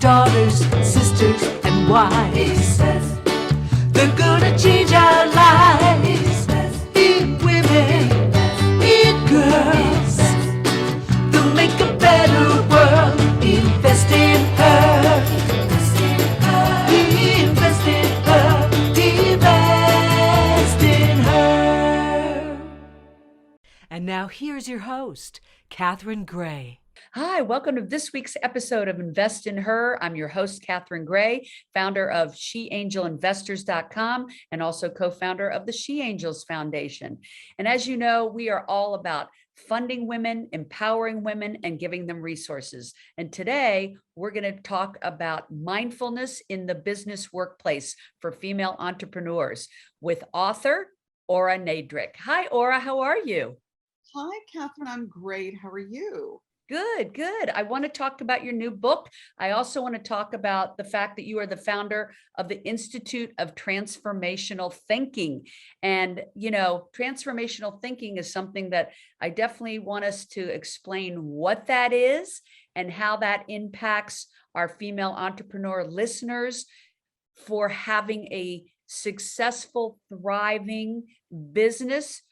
daughters, sisters, and wives. They're gonna change our lives. In women, in girls. They'll make a better world. Invest in her. Invest in her. Invest in her. And now here's your host, Catherine Gray. Hi, welcome to this week's episode of Invest in Her. I'm your host, Catherine Gray, founder of SheAngelInvestors.com and also co-founder of the She Angels Foundation. And as you know, we are all about funding women, empowering women, and giving them resources. And today, we're going to talk about mindfulness in the business workplace for female entrepreneurs with author Ora Nadrich. Hi, Ora, how are you? Hi, Catherine. I'm great. How are you? Good, good. I want to talk about your new book. I also want to talk about the fact that you are the founder of the Institute of Transformational Thinking. And, you know, transformational thinking is something that I definitely want us to explain what that is and how that impacts our female entrepreneur listeners for having a successful, thriving business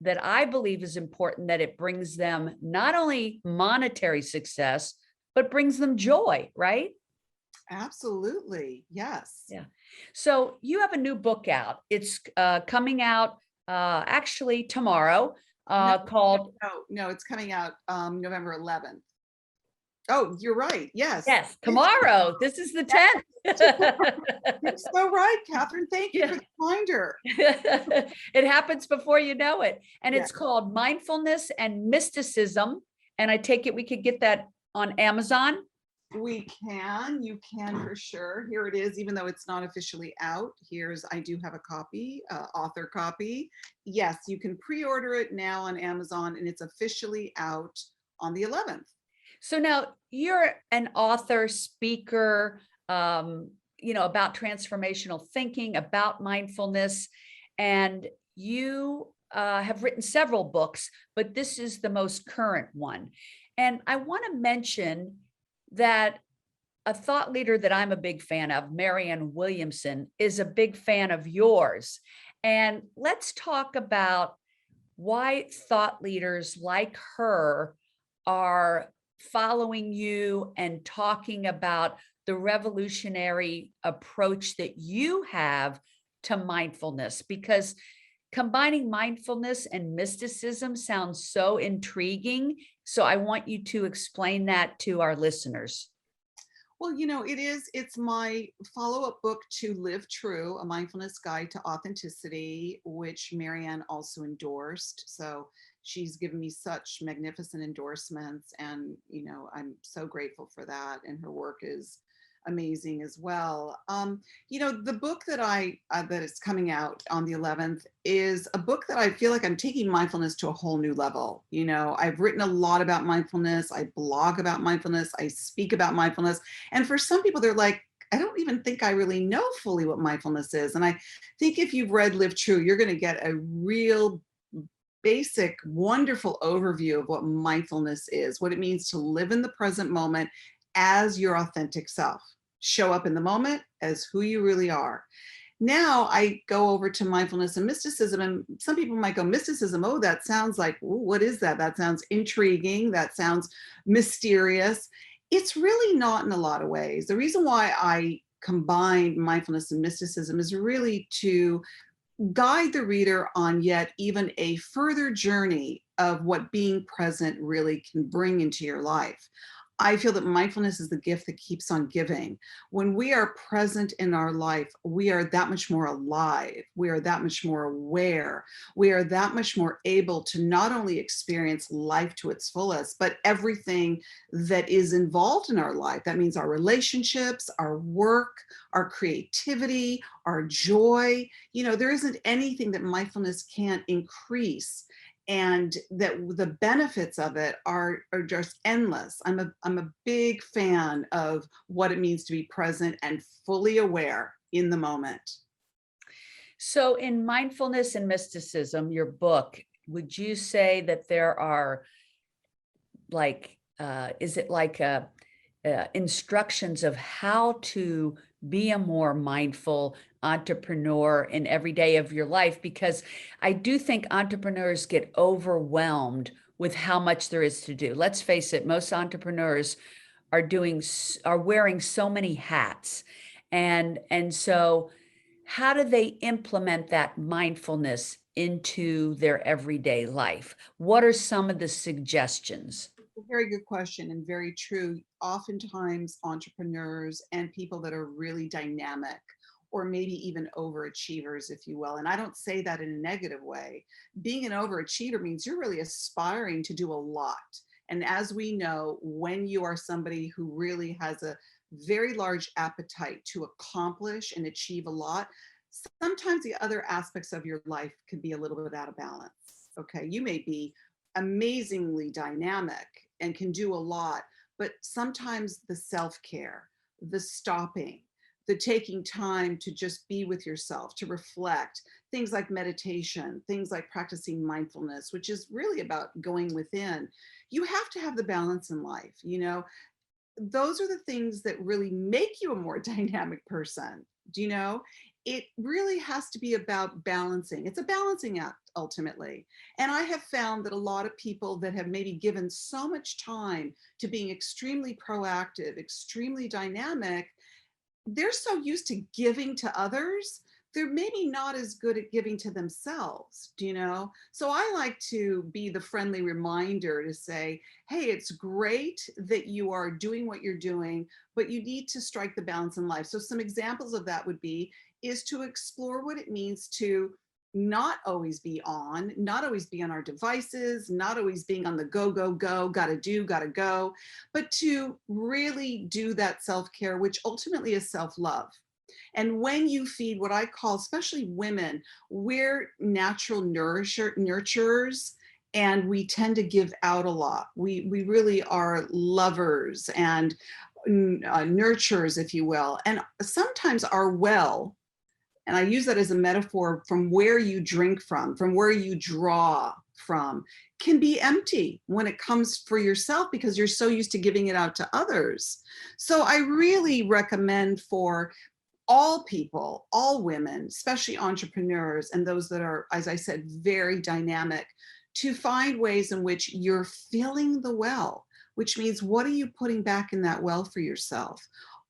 that I believe is important, that it brings them not only monetary success, but brings them joy, right? Absolutely. Yes. Yeah. So you have a new book out. It's coming out actually tomorrow called... No, it's coming out November 11th. Oh, you're right. Yes. Yes, tomorrow. This is the 10th. You're so right, Catherine. Thank you for the reminder. It happens before you know it. And Yeah. It's called Mindfulness and Mysticism. And I take it we could get that on Amazon. You can for sure. Here it is, even though it's not officially out. I do have a copy, author copy. Yes, you can pre-order it now on Amazon and it's officially out on the 11th. So now you're an author, speaker, about transformational thinking, about mindfulness, and you have written several books, but this is the most current one. And I want to mention that a thought leader that I'm a big fan of, Marianne Williamson, is a big fan of yours. And let's talk about why thought leaders like her are following you and talking about the revolutionary approach that you have to mindfulness, because combining mindfulness and mysticism sounds so intriguing. So I want you to explain that to our listeners. Well, it's my follow-up book to Live True, a mindfulness guide to authenticity, which Marianne also endorsed. So she's given me such magnificent endorsements, and, I'm so grateful for that. And her work is amazing as well. The book that is coming out on the 11th is a book that I feel like I'm taking mindfulness to a whole new level. I've written a lot about mindfulness. I blog about mindfulness. I speak about mindfulness. And for some people, they're like, I don't even think I really know fully what mindfulness is. And I think if you've read Live True, you're going to get a real basic, wonderful overview of what mindfulness is, what it means to live in the present moment as your authentic self. Show up in the moment as who you really are. Now I go over to mindfulness and mysticism, and some people might go, mysticism, oh, that sounds like, ooh, what is that? That sounds intriguing. That sounds mysterious. It's really not in a lot of ways. The reason why I combine mindfulness and mysticism is really to guide the reader on yet even a further journey of what being present really can bring into your life. I feel that mindfulness is the gift that keeps on giving. When we are present in our life, we are that much more alive. We are that much more aware. We are that much more able to not only experience life to its fullest, but everything that is involved in our life. That means our relationships, our work, our creativity, our joy. There isn't anything that mindfulness can't increase. And that the benefits of it are just endless. I'm a big fan of what it means to be present and fully aware in the moment. So in Mindfulness and Mysticism, your book, would you say that there are is it like instructions of how to be a more mindful entrepreneur in every day of your life, because I do think entrepreneurs get overwhelmed with how much there is to do. Let's face it, most entrepreneurs are wearing so many hats. And so how do they implement that mindfulness into their everyday life? What are some of the suggestions? A very good question and very true. Oftentimes, entrepreneurs and people that are really dynamic, or maybe even overachievers, if you will, and I don't say that in a negative way. Being an overachiever means you're really aspiring to do a lot. And as we know, when you are somebody who really has a very large appetite to accomplish and achieve a lot, sometimes the other aspects of your life could be a little bit out of balance. Okay, you may be amazingly dynamic and can do a lot, but sometimes the self-care, the stopping, the taking time to just be with yourself, to reflect, things like meditation, things like practicing mindfulness, which is really about going within. You have to have the balance in life, you know. Those are the things that really make you a more dynamic person. Do you know? It really has to be about balancing. It's a balancing act ultimately. And I have found that a lot of people that have maybe given so much time to being extremely proactive, extremely dynamic, they're so used to giving to others, they're maybe not as good at giving to themselves, do you know? So I like to be the friendly reminder to say, hey, it's great that you are doing what you're doing, but you need to strike the balance in life. So some examples of that would be, is to explore what it means to not always be on, not always be on our devices, not always being on the go, go, go, gotta do, gotta go, but to really do that self-care, which ultimately is self-love. And when you feed what I call, especially women, we're natural nurturers, and we tend to give out a lot. We really are lovers and nurturers, if you will. And sometimes our well, and I use that as a metaphor, from where you drink from where you draw from, can be empty when it comes for yourself because you're so used to giving it out to others. So I really recommend for all people, all women, especially entrepreneurs and those that are, as I said, very dynamic, to find ways in which you're filling the well, which means what are you putting back in that well for yourself?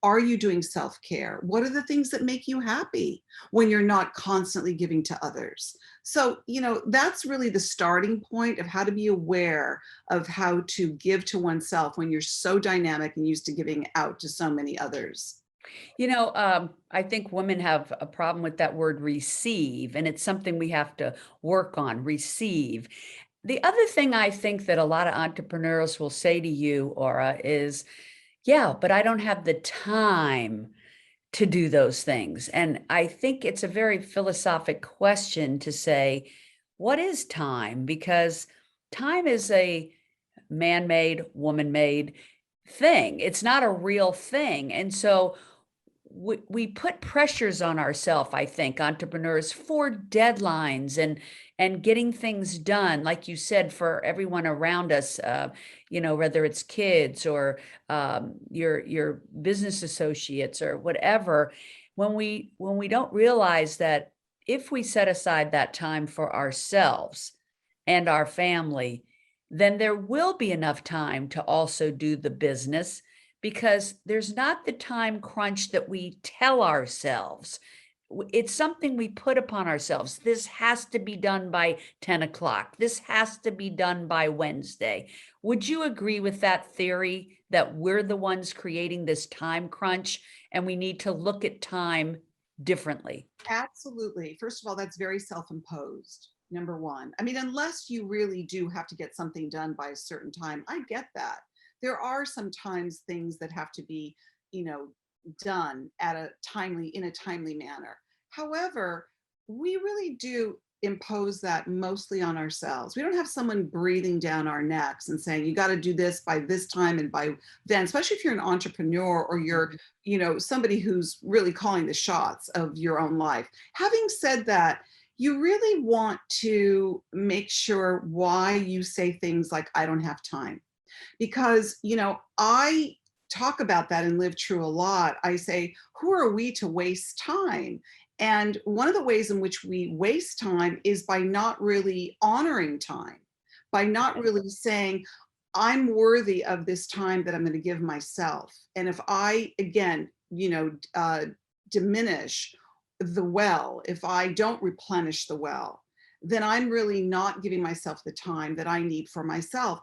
Are you doing self-care? What are the things that make you happy when you're not constantly giving to others? So, you know, that's really the starting point of how to be aware of how to give to oneself when you're so dynamic and used to giving out to so many others. I think women have a problem with that word receive, and it's something we have to work on, receive. The other thing I think that a lot of entrepreneurs will say to you, Aura, is, yeah, but I don't have the time to do those things. And I think it's a very philosophic question to say, what is time? Because time is a man-made, woman-made thing. It's not a real thing. And so we put pressures on ourselves, I think, entrepreneurs, for deadlines and getting things done, like you said, for everyone around us, whether it's kids or your business associates or whatever. When we don't realize that if we set aside that time for ourselves and our family, then there will be enough time to also do the business, because there's not the time crunch that we tell ourselves. It's something we put upon ourselves. This has to be done by 10 o'clock. This has to be done by Wednesday. Would you agree with that theory that we're the ones creating this time crunch and we need to look at time differently? Absolutely. First of all, that's very self-imposed, number one. I mean, unless you really do have to get something done by a certain time, I get that. There are sometimes things that have to be, you know, done in a timely manner. However, we really do impose that mostly on ourselves. We don't have someone breathing down our necks and saying, you got to do this by this time and by then, especially if you're an entrepreneur or you're, you know, somebody who's really calling the shots of your own life. Having said that, you really want to make sure why you say things like, I don't have time. Because, you know, I talk about that and Live True a lot. I say, who are we to waste time? And one of the ways in which we waste time is by not really honoring time, by not really saying, I'm worthy of this time that I'm going to give myself. And if I, again, diminish the well, if I don't replenish the well, then I'm really not giving myself the time that I need for myself.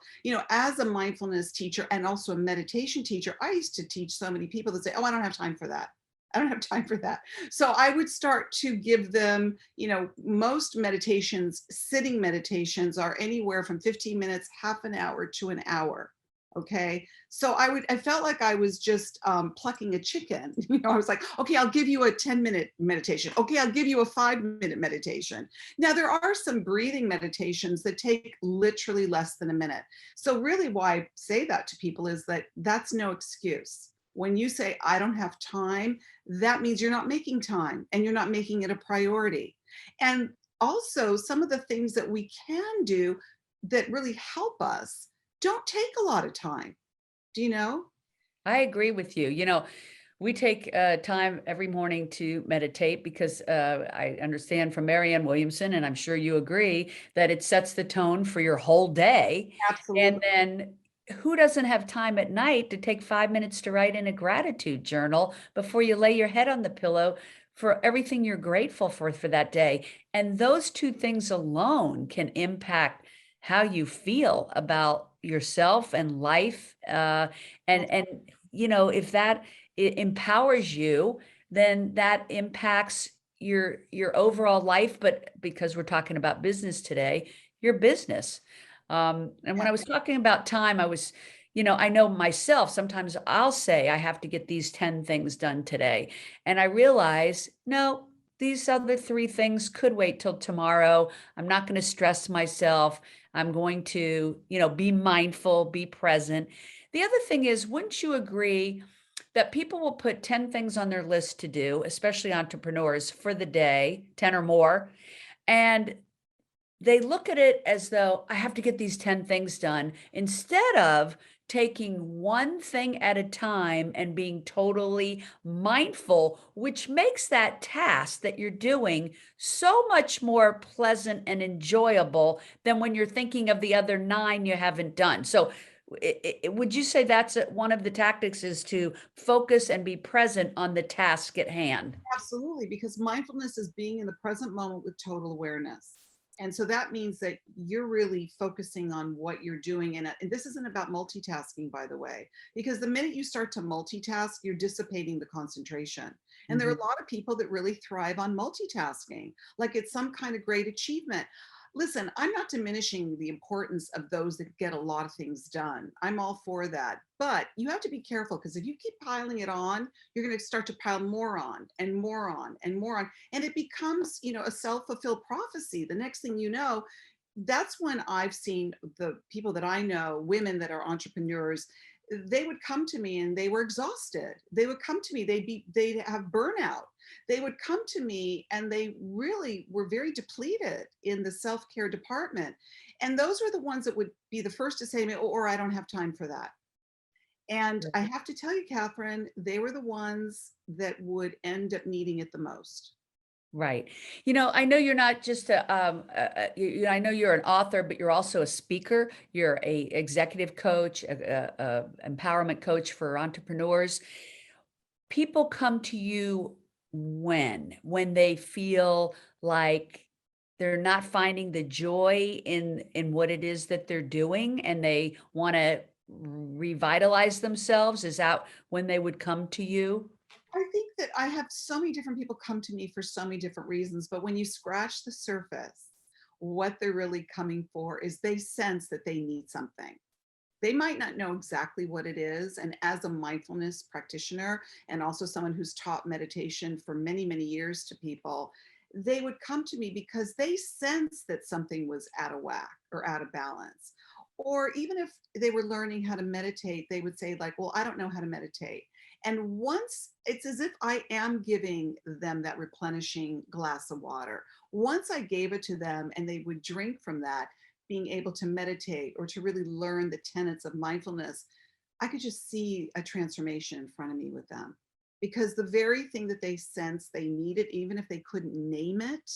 As a mindfulness teacher and also a meditation teacher, I used to teach so many people that say, oh, I don't have time for that. I don't have time for that. So I would start to give them, most meditations, sitting meditations are anywhere from 15 minutes, half an hour to an hour. Okay. So I felt like I was just plucking a chicken. I was like, okay, I'll give you a 10-minute meditation. Okay, I'll give you a 5-minute meditation. Now, there are some breathing meditations that take literally less than a minute. So really why I say that to people is that that's no excuse. When you say, I don't have time, that means you're not making time and you're not making it a priority. And also some of the things that we can do that really help us don't take a lot of time. Do you know? I agree with you. We take time every morning to meditate because I understand from Marianne Williamson, and I'm sure you agree, that it sets the tone for your whole day. Absolutely. And then who doesn't have time at night to take 5 minutes to write in a gratitude journal before you lay your head on the pillow for everything you're grateful for that day? And those two things alone can impact how you feel about yourself and life. And if that it empowers you, then that impacts your overall life. But because we're talking about business today, your business. And when I was talking about time, I know myself, sometimes I'll say I have to get these 10 things done today. And I realize, no, these other 3 things could wait till tomorrow. I'm not going to stress myself. I'm going to, be mindful, be present. The other thing is, wouldn't you agree that people will put 10 things on their list to do, especially entrepreneurs, for the day, 10 or more, and they look at it as though I have to get these 10 things done instead of taking one thing at a time and being totally mindful, which makes that task that you're doing so much more pleasant and enjoyable than when you're thinking of the other 9 you haven't done. So would you say that's one of the tactics, is to focus and be present on the task at hand? Absolutely, because mindfulness is being in the present moment with total awareness. And so that means that you're really focusing on what you're doing. And this isn't about multitasking, by the way, because the minute you start to multitask, you're dissipating the concentration. And there are Mhm. a lot of people that really thrive on multitasking, like it's some kind of great achievement. Listen, I'm not diminishing the importance of those that get a lot of things done. I'm all for that. But you have to be careful, because if you keep piling it on, you're going to start to pile more on and more on and more on. And it becomes, a self-fulfilled prophecy. The next thing you know, that's when I've seen the people that I know, women that are entrepreneurs, they would come to me and they were exhausted. They would come to me, they'd have burnout. They would come to me and they really were very depleted in the self-care department. And those were the ones that would be the first to say to me, oh, or I don't have time for that. And I have to tell you, Catherine, they were the ones that would end up needing it the most. Right. I know you're not just I know you're an author, but you're also a speaker. You're a executive coach, a empowerment coach for entrepreneurs. People come to you when they feel like they're not finding the joy in what it is that they're doing, and they want to revitalize themselves. Is that when they would come to you? I think that I have so many different people come to me for so many different reasons, but when you scratch the surface, what they're really coming for is they sense that they need something. They might not know exactly what it is. And as a mindfulness practitioner and also someone who's taught meditation for many, many years to people, they would come to me because they sense that something was out of whack or out of balance. Or even if they were learning how to meditate, they would say, like, well, I don't know how to meditate. And once it's as if I am giving them that replenishing glass of water. Once I gave it to them and they would drink from that, being able to meditate or to really learn the tenets of mindfulness, I could just see a transformation in front of me with them, because the very thing that they sensed they needed, even if they couldn't name it,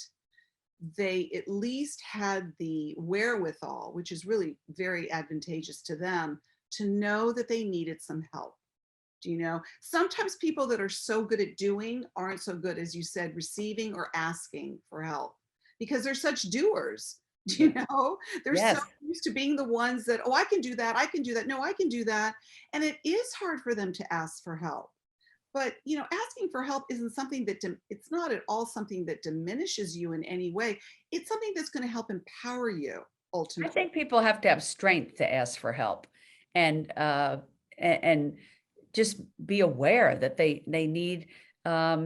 they at least had the wherewithal, which is really very advantageous to them, to know that they needed some help. Do you know? Sometimes people that are so good at doing aren't so good, as you said, receiving or asking for help, because they're such doers. Do you Yeah. know? They're so Yes. used to being the ones that, oh, I can do that. I can do that. No, I can do that. And it is hard for them to ask for help. But, asking for help isn't something that, it's not at all something that diminishes you in any way. It's something that's going to help empower you I ultimately. think people have to have strength to ask for help, and and just be aware that they need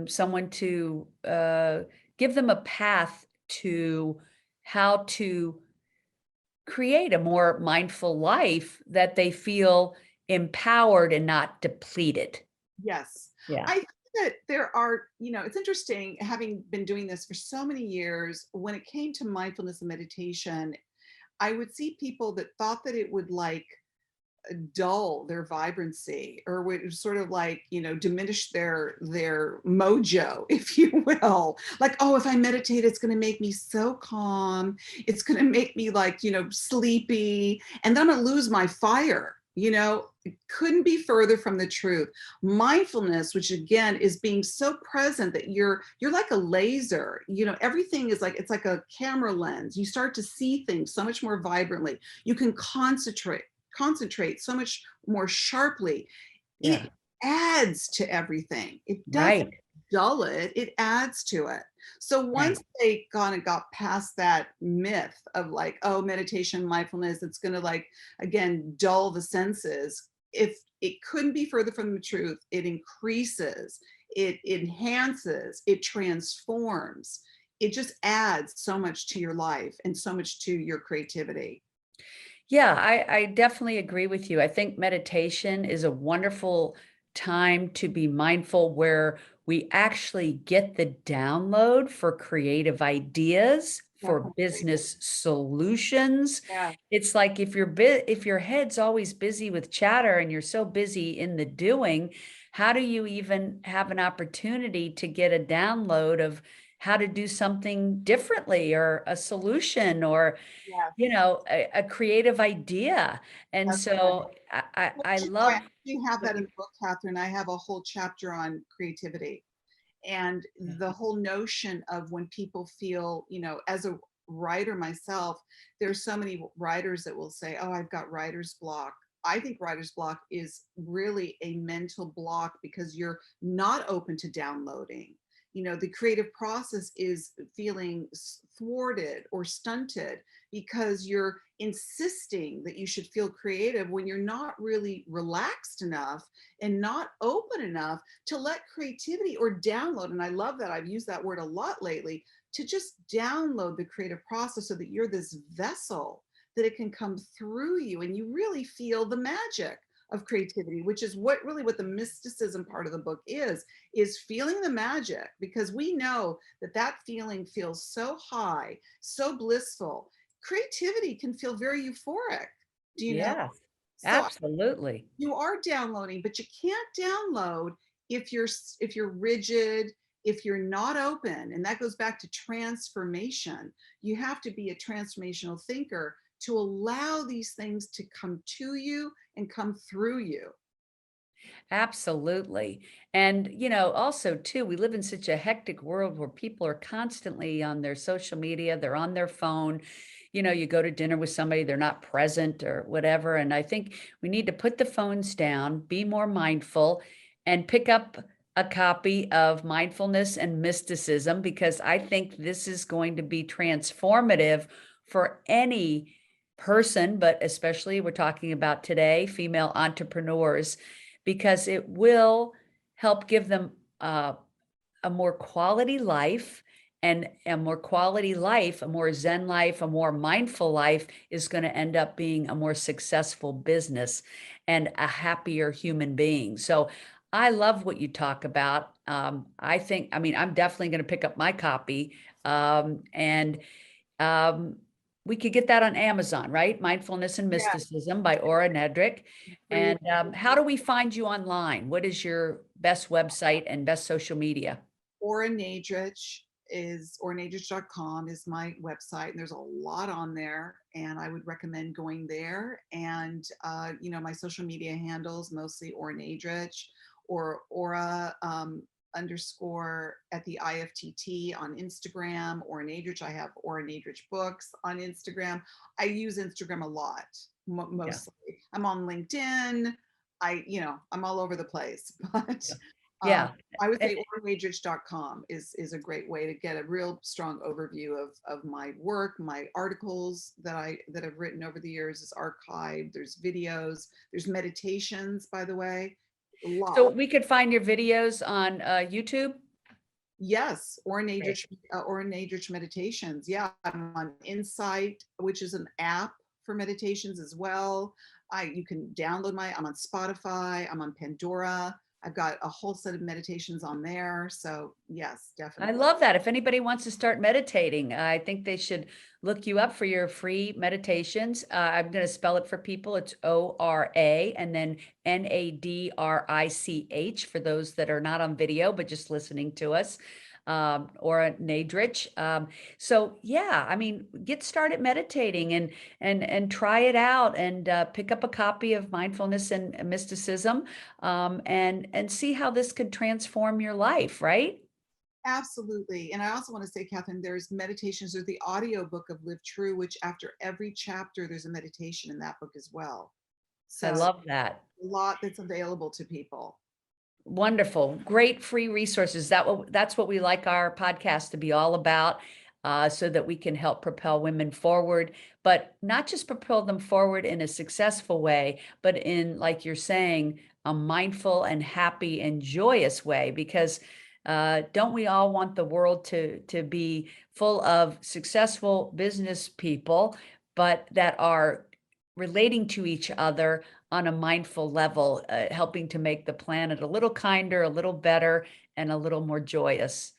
someone to give them a path to how to create a more mindful life that they feel empowered and not depleted. Yes. Yeah. I think that there are, it's interesting having been doing this for so many years. When it came to mindfulness and meditation, I would see people that thought that it would like dull their vibrancy, or would sort of like, diminish their mojo, if you will. Like, oh, if I meditate, it's going to make me so calm. It's going to make me like, sleepy, and then I'm going to lose my fire. It couldn't be further from the truth. Mindfulness, which again is being so present that you're like a laser. Everything is like, it's like a camera lens. You start to see things so much more vibrantly. You can concentrate so much more sharply. Yeah. It adds to everything. It doesn't Right. dull it, it adds to it. So Right. once they kind of got past that myth of like, oh, meditation, mindfulness, it's going to like, again, dull the senses. If it couldn't be further from the truth, it increases, it enhances, it transforms. It just adds so much to your life and so much to your creativity. Yeah, I definitely agree with you. I think meditation is a wonderful time to be mindful where we actually get the download for creative ideas, for Definitely. business solutions. Yeah. It's like if your head's always busy with chatter and you're so busy in the doing, how do you even have an opportunity to get a download of how to do something differently, or a solution, or Yeah. a creative idea. And That's right. so Well, I I love actually have what that in you, the book, Catherine. I have a whole chapter on creativity, and yeah. the whole notion of when people feel, as a writer myself, there's so many writers that will say, oh, I've got writer's block. I think writer's block is really a mental block because you're not open to downloading. The creative process is feeling thwarted or stunted because you're insisting that you should feel creative when you're not really relaxed enough and not open enough to let creativity or download. And I love that. I've used that word a lot lately, to just download the creative process so that you're this vessel, that it can come through you and you really feel the magic of creativity, which is what the mysticism part of the book is feeling the magic, because we know that that feeling feels so high, so blissful. Creativity can feel very euphoric. Do you know? Yes, So absolutely. you are downloading, but you can't download if you're rigid, if you're not open. And that goes back to transformation. You have to be a transformational thinker to allow these things to come to you and come through you. Absolutely. And, also too, we live in such a hectic world where people are constantly on their social media, they're on their phone. You go to dinner with somebody, they're not present or whatever. And I think we need to put the phones down, be more mindful, and pick up a copy of Mindfulness and Mysticism, because I think this is going to be transformative for any person, but especially we're talking about today, female entrepreneurs, because it will help give them a more quality life. And a more quality life, a more Zen life, a more mindful life is going to end up being a more successful business and a happier human being. So I love what you talk about. I mean, I'm definitely going to pick up my copy. And um, we could get that on Amazon, right? Mindfulness and Yeah, Mysticism by Ora Nadrich. free. And how do we find you online? What is your best website and best social media? Ora Nadrich is oranadrich.com is my website, and there's a lot on there. And I would recommend going there. And my social media handles mostly Ora Nadrich or Ora underscore at the IFTT on Instagram. Ora Nadrich. I have Ora Nadrich books on Instagram. I use Instagram a lot, Yeah. mostly. I'm on LinkedIn. I'm all over the place, but um, Yeah. I would say oranadrich.com is a great way to get a real strong overview of my work. My articles that I've written over the years is archived. There's videos, there's meditations, by the way. A lot. So we could find your videos on YouTube? Yes, Ora Great. Nadrich, Ora Nadrich meditations. Yeah, I'm on Insight, which is an app for meditations as well. You can download I'm on Spotify, I'm on Pandora. I've got a whole set of meditations on there. So yes, I definitely. love that. If anybody wants to start meditating, I think they should look you up for your free meditations. I'm going to spell it for people. It's ORA and then NADRICH for those that are not on video, but just listening to us. Ora Nadrich. So yeah, I mean, get started meditating and try it out and pick up a copy of Mindfulness and Mysticism, and see how this could transform your life, right? Absolutely. And I also want to say, Catherine, there's meditations, there's the audio book of Live True, which after every chapter, there's a meditation in that book as well. I So love that. a lot that's available to people. Wonderful. Great free resources. That's what we like our podcast to be all about, so that we can help propel women forward, but not just propel them forward in a successful way, but in, like you're saying, a mindful and happy and joyous way. Because don't we all want the world to be full of successful business people, but that are relating to each other on a mindful level, helping to make the planet a little kinder, a little better, and a little more joyous,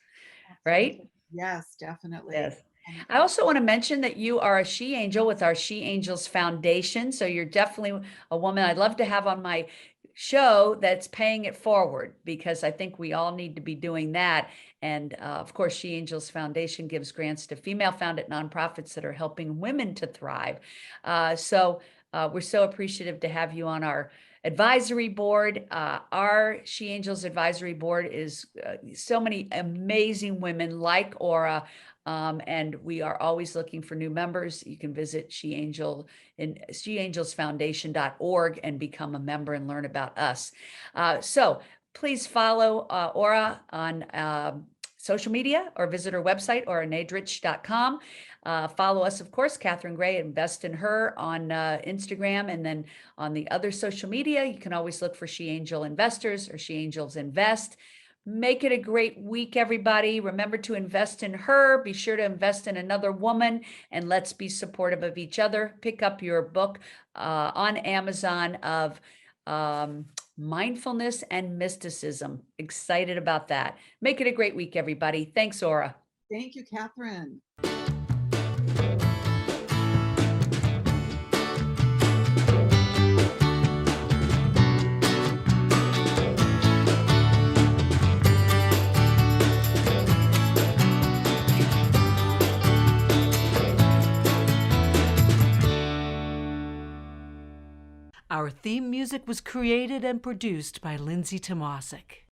right? Absolutely. Yes, definitely. Yes. And I also want to mention that you are a She Angel with our She Angels Foundation. So you're definitely a woman I'd love to have on my show that's paying it forward, because I think we all need to be doing that. And of course, She Angels Foundation gives grants to female-founded nonprofits that are helping women to thrive. So we're so appreciative to have you on our advisory board. Our She Angels advisory board is so many amazing women like Ora. And we are always looking for new members. You can visit sheangelsfoundation.org and become a member and learn about us. So please follow Ora on social media or visit her website, oranadrich.com. Follow us, of course, Catherine Gray, Invest in Her on Instagram. And then on the other social media, you can always look for She Angel Investors or She Angels Invest. Make it a great week, everybody. Remember to invest in her. Be sure to invest in another woman, and let's be supportive of each other. Pick up your book on Amazon of Mindfulness and Mysticism. Excited about that. Make it a great week, everybody. Thanks, Ora. thank you, Catherine. Our theme music was created and produced by Lindsay Tomasic.